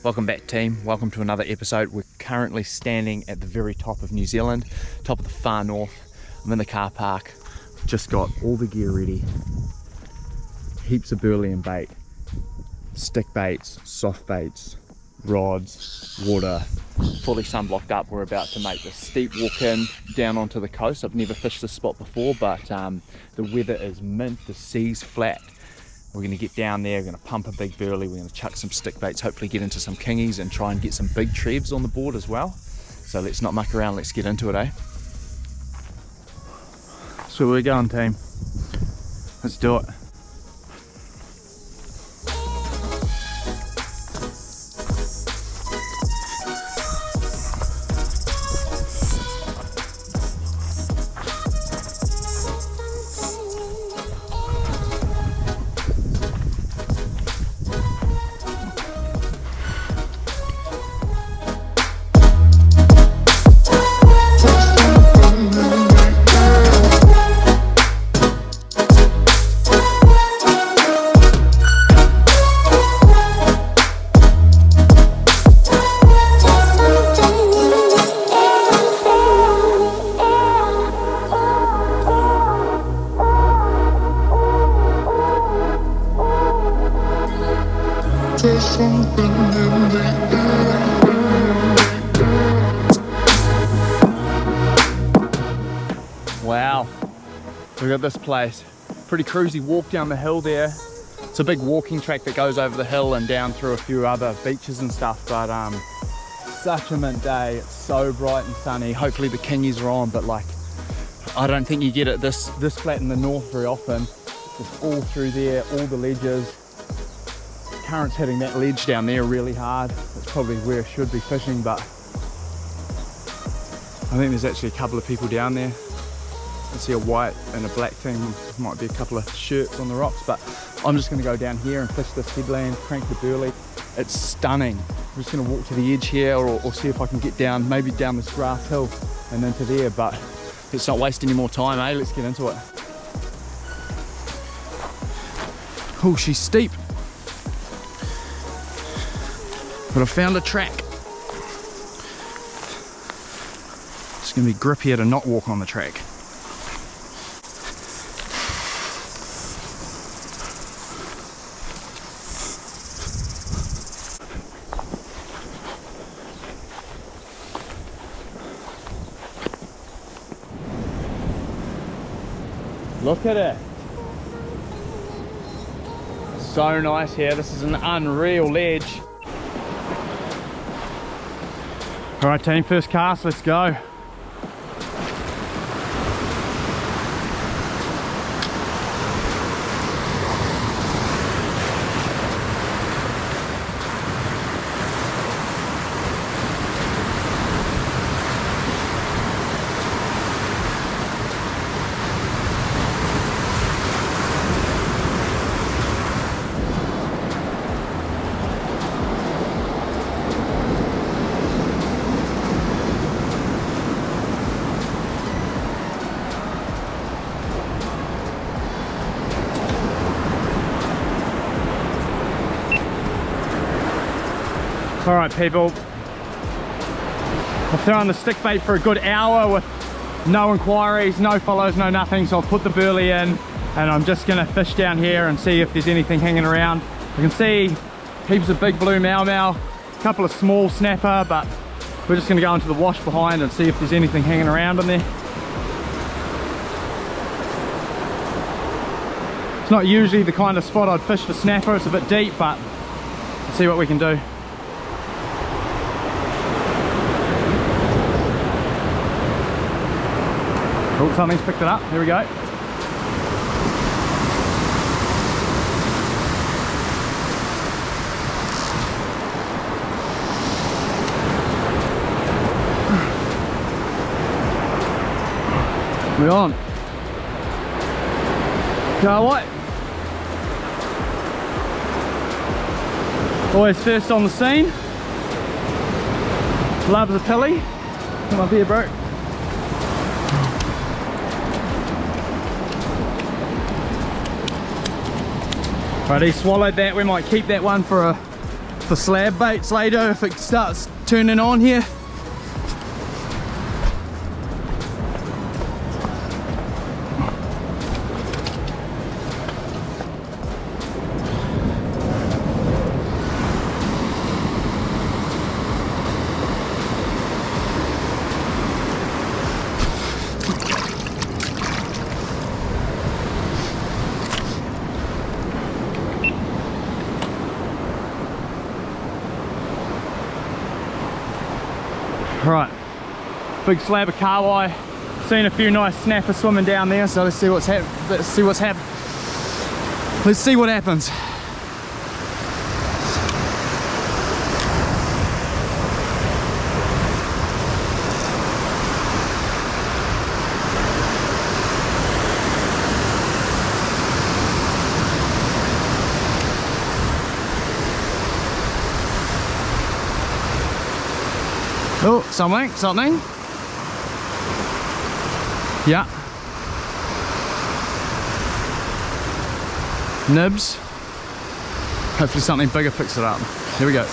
Welcome back, team. Welcome to another episode. We're currently standing at the very top of New Zealand, top of the far north. I'm in the car park, just got all the gear ready. Heaps of burly and bait, stick baits, soft baits, rods, water, fully sunblocked up. We're about to make this steep walk in down onto the coast. I've never fished this spot before, but the weather is mint, the sea's flat. We're going to get down there, we're going to pump a big burly, we're going to chuck some stick baits, hopefully get into some kingies and try and get some big trevs on the board as well. So let's not muck around, let's get into it, eh? So where we're going, team. Let's do it. Wow, look at this place. Pretty cruisy walk down the hill there. It's a big walking track that goes over the hill and down through a few other beaches and stuff, but such a mint day. It's so bright and sunny. Hopefully the kingies are on, but like, I don't think you get it this flat in the north very often. Just all through there, all the ledges. Current's hitting that ledge down there really hard. That's probably where I should be fishing, but I think there's actually a couple of people down there. I see a white and a black thing. Might be a couple of shirts on the rocks, but I'm just going to go down here and fish this headland, crank the burly. It's stunning. I'm just going to walk to the edge here or see if I can get down, maybe down this grass hill and into there, but let's not waste any more time, eh? Let's get into it. Oh, she's steep. But I found a track. It's going to be grippier to not walk on the track. Look at it. So nice here. This is an unreal ledge. All right, team, first cast, let's go. All right, people, I've thrown the stick bait for a good hour with no inquiries, no follows, no nothing. So I'll put the burly in and I'm just gonna fish down here and see if there's anything hanging around. I can see heaps of big blue mau-mau, a couple of small snapper, but we're just gonna go into the wash behind and see if there's anything hanging around in there. It's not usually the kind of spot I'd fish for snapper, it's a bit deep, but let's see what we can do. Oh, something's picked it up. Here we go. We're on. You know what? Always first on the scene. Loves a pilly. Come up here, bro. Right, he swallowed that. We might keep that one for for slab baits later if it starts turning on here. Right, big slab of kahawai. Seen a few nice snappers swimming down there, so let's see what's happening. Let's see what happens. Oh, something. Yeah. Nibs. Hopefully something bigger picks it up. Here we go.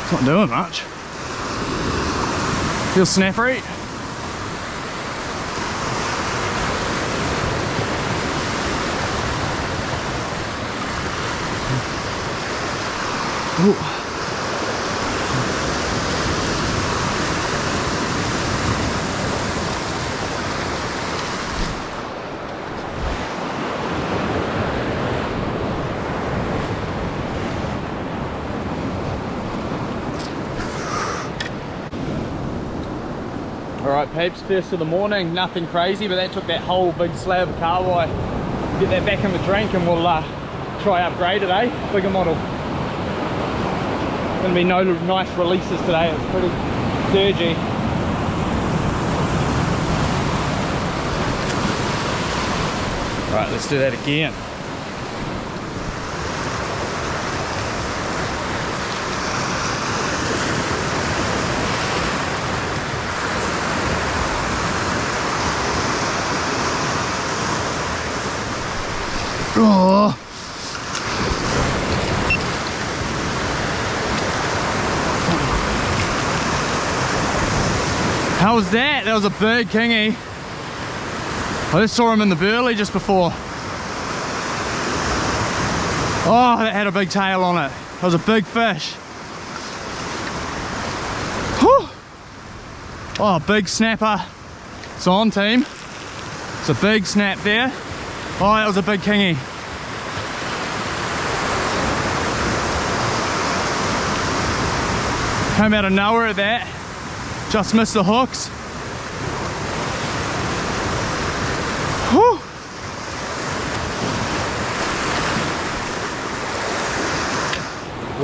It's not doing much. Feels snappery. Ooh. Alright peeps, first of the morning, nothing crazy, but that took that whole big slab of kahawai. Get that back in the drink and we'll try upgrade it, bigger model. Gonna be no nice releases today, it's pretty surgy. Right, let's do that again. Oh. How was that? That was a big kingy. I just saw him in the burly just before. Oh, that had a big tail on it. That was a big fish. Whew. Oh, big snapper. It's on, team. It's a big snap there. Oh, that was a big kingy. Came out of nowhere at that. Just missed the hooks. Whew.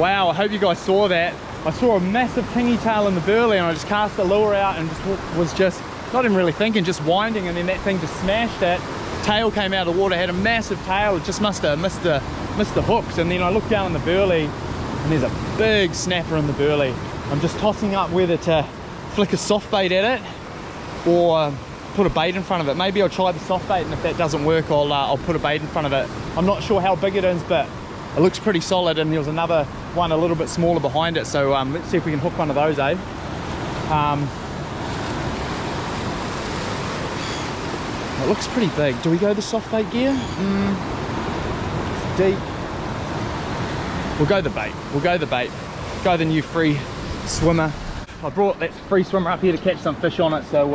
Wow, I hope you guys saw that. I saw a massive kingy tail in the burly and I just cast the lure out and was just not even really thinking, just winding, and then that thing just smashed it. Tail came out of the water, had a massive tail, it just must have missed the hooks. And then I looked down in the burly and there's a big snapper in the burly. I'm just tossing up whether to flick a soft bait at it or put a bait in front of it. Maybe I'll try the soft bait, and if that doesn't work I'll put a bait in front of it. I'm not sure how big it is, but it looks pretty solid, and there's another one a little bit smaller behind it, so let's see if we can hook one of those, It looks pretty big. Do we go the soft bait gear? It's deep. We'll go the bait. Go the new free swimmer. I brought that free swimmer up here to catch some fish on it, so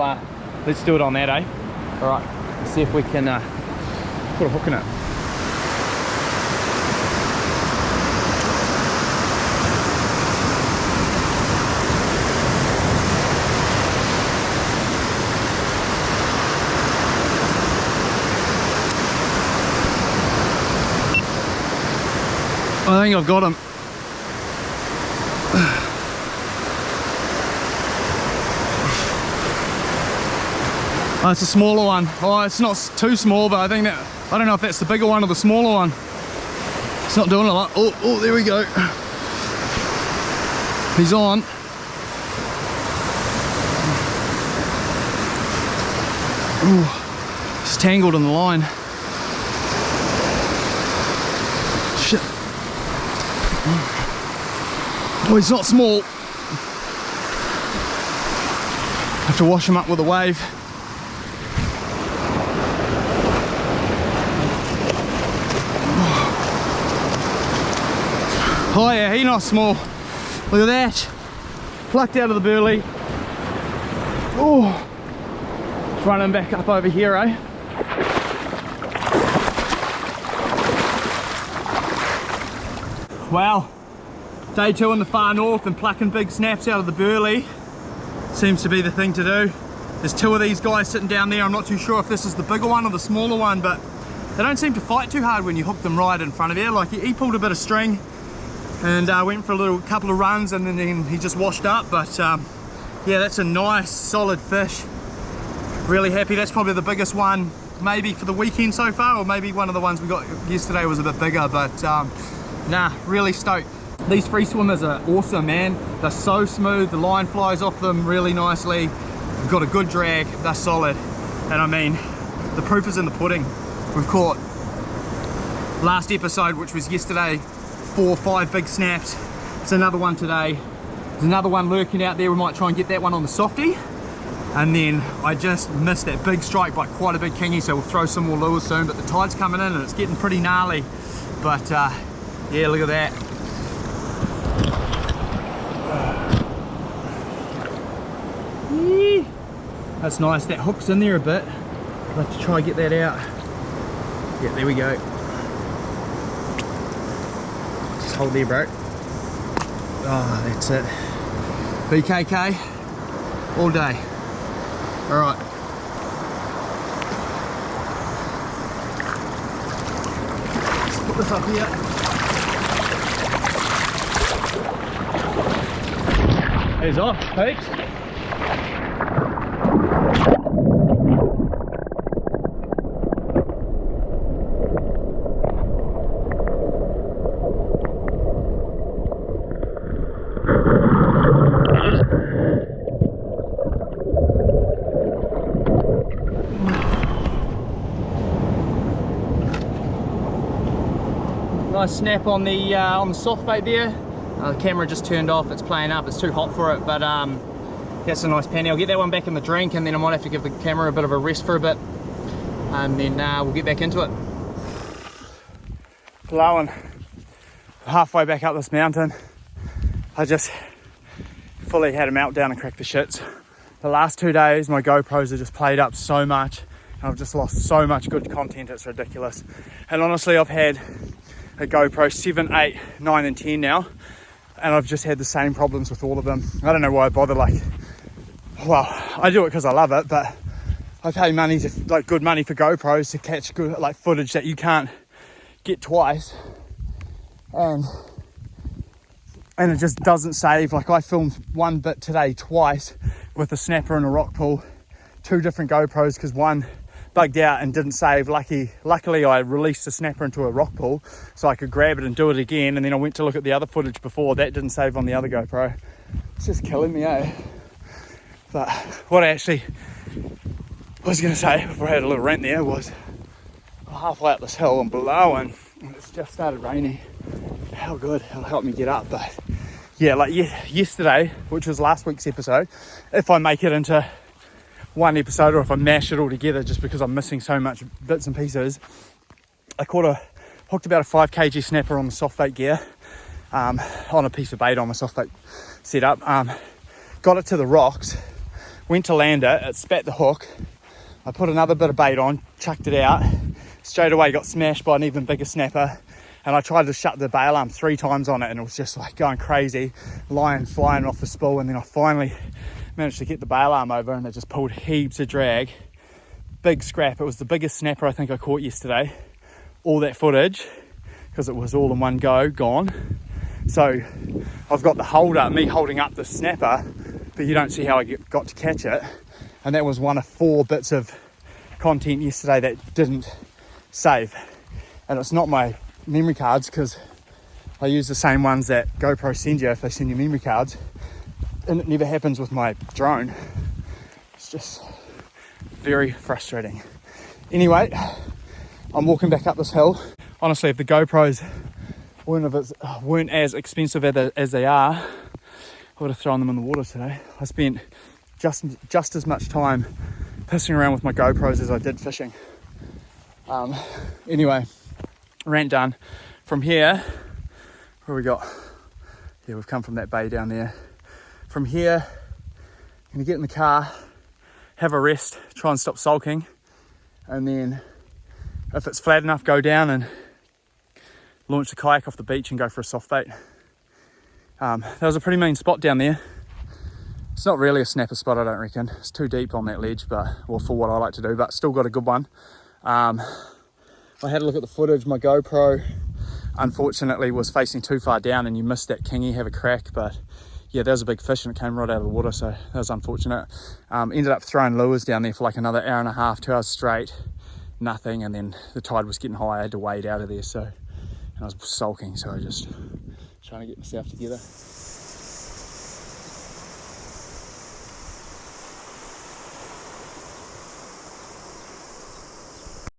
let's do it on that, Alright, let's see if we can put a hook in it. I think I've got him. Oh, it's a smaller one. Oh, it's not too small, but I think that, I don't know if that's the bigger one or the smaller one. It's not doing a lot. Oh, there we go. He's on. Ooh, it's tangled in the line. Shit. Oh, he's not small. Have to wash him up with a wave. Oh yeah, he's not small. Look at that. Plucked out of the burly. Oh, running back up over here, eh? Well, day 2 in the far north and plucking big snaps out of the burly seems to be the thing to do. There's 2 of these guys sitting down there. I'm not too sure if this is the bigger one or the smaller one, but they don't seem to fight too hard when you hook them right in front of you. Like he pulled a bit of string and went for a couple of runs, and then he just washed up. But yeah, that's a nice solid fish. Really happy. That's probably the biggest one maybe for the weekend so far, or maybe one of the ones we got yesterday was a bit bigger, but nah, really stoked. These free swimmers are awesome, man. They're so smooth, the line flies off them really nicely. We've got a good drag, they're solid. And I mean, the proof is in the pudding. We've caught, last episode, which was yesterday, 4 or 5 big snaps. It's another one today. There's another one lurking out there. We might try and get that one on the softie. And then I just missed that big strike by quite a big kingy, so we'll throw some more lures soon. But the tide's coming in and it's getting pretty gnarly. But yeah, look at that. That's nice. That hook's in there a bit. I'll have to try and get that out. Yeah, there we go. Just hold there, bro. Oh, that's it. BKK all day. All right. Let's put this up here. He's off, peeps. Nice snap on the soft bait there. The camera just turned off, it's playing up, it's too hot for it, but that's a nice penny. I'll get that one back in the drink, and then I might have to give the camera a bit of a rest for a bit, and then we'll get back into it. Blowing halfway back up this mountain. I just fully had a meltdown and cracked the shits. The last 2 days my GoPros have just played up so much, and I've just lost so much good content, it's ridiculous. And honestly, I've had a GoPro 7, 8, 9 and 10 now, and I've just had the same problems with all of them. I don't know why I bother. Like, well, I do it because I love it, but I pay money to, like, good money for GoPros to catch good, like, footage that you can't get twice, and it just doesn't save. Like, I filmed one bit today twice with a snapper and a rock pool, 2 different GoPros, because one bugged out and didn't save. Luckily I released the snapper into a rock pool so I could grab it and do it again, and then I went to look at the other footage before that didn't save on the other GoPro. It's just killing me, eh? But what I actually was going to say before I had a little rant there was, I'm halfway up this hill and blowing, and it's just started raining. How good, it'll help me get up. But yeah, like yesterday, which was last week's episode, if I make it into one episode, or if I mash it all together just because I'm missing so much bits and pieces, I hooked about a 5 kg snapper on the soft bait gear, on a piece of bait on my soft bait setup, got it to the rocks, went to land it, it spat the hook, I put another bit of bait on, chucked it out, straight away got smashed by an even bigger snapper, and I tried to shut the bail arm 3 times on it, and it was just like going crazy, line flying off the spool, and then I finally managed to get the bail arm over, and it just pulled heaps of drag. Big scrap. It was the biggest snapper I think I caught yesterday. All that footage, because it was all in one go, gone. So I've got the holder, me holding up the snapper, but you don't see how I got to catch it. And that was one of 4 bits of content yesterday that didn't save. And it's not my memory cards, because I use the same ones that GoPro send you if they send you memory cards. And it never happens with my drone. It's just Very frustrating. Anyway, I'm walking back up this hill. Honestly, if the GoPros weren't as expensive as they are, I would have thrown them in the water today. I spent just as much time pissing around with my GoPros as I did fishing. Anyway, rant done. From here, where we got? Yeah, we've come from that bay down there. From here, I'm gonna get in the car, have a rest, try and stop sulking, and then if it's flat enough, go down and launch the kayak off the beach and go for a soft bait. That was a pretty mean spot down there. It's not really a snapper spot, I don't reckon. It's too deep on that ledge, for what I like to do, but still got a good one. I had a look at the footage. My GoPro, unfortunately, was facing too far down, and you missed that kingy have a crack, but yeah, there was a big fish and it came right out of the water, so that was unfortunate. Ended up throwing lures down there for like another hour and a half, 2 hours straight, nothing, and then the tide was getting high. I had to wade out of there, and I was sulking, so I just trying to get myself together.